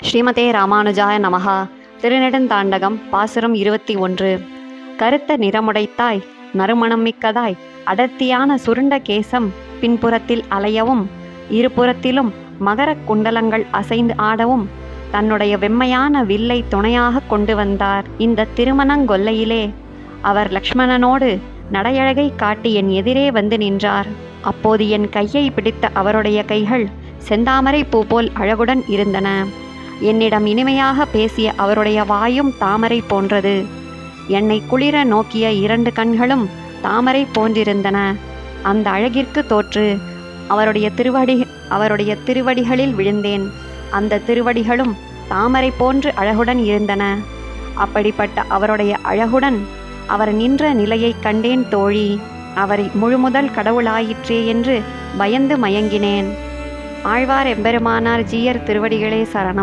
ஸ்ரீமதே ராமானுஜாய நமஹா. திருநெடுந்தாண்டகம் பாசுரம் 21. கருத்த நிறமுடைத்தாய், நறுமணம் மிக்கதாய், அடர்த்தியான சுருண்ட கேசம் பின்புறத்தில் அலையவும், இருபுறத்திலும் மகரக் குண்டலங்கள் அசைந்து ஆடவும் தன்னுடைய வெம்மையான வில்லை துணையாக கொண்டு வந்தார். இந்த திருமணங்கொல்லையிலே அவர் லக்ஷ்மணனோடு நடையழகை காட்டி என் எதிரே வந்து நின்றார். அப்போது என் கையை பிடித்த அவருடைய கைகள் செந்தாமரை பூ போல் அழகுடன் இருந்தன. என்னிடம் இனிமையாக பேசிய அவருடைய வாயும் தாமரை போன்றது. என்னை குளிர நோக்கிய 2 கண்களும் தாமரை போன்றிருந்தன. அந்த அழகிற்கு தோற்று அவருடைய திருவடிகளில் விழுந்தேன். அந்த திருவடிகளும் தாமரை போன்று அழகுடன் இருந்தன. அப்படிப்பட்ட அவருடைய அழகுடன் அவர் நின்ற நிலையை கண்டேன் தோழி. அவரை முழுமுதல் கடவுளாயிற்றே என்று பயந்து மயங்கினேன். ஆழ்வார் எம்பெருமானார் ஜீயர் திருவடிகளே சரணம்.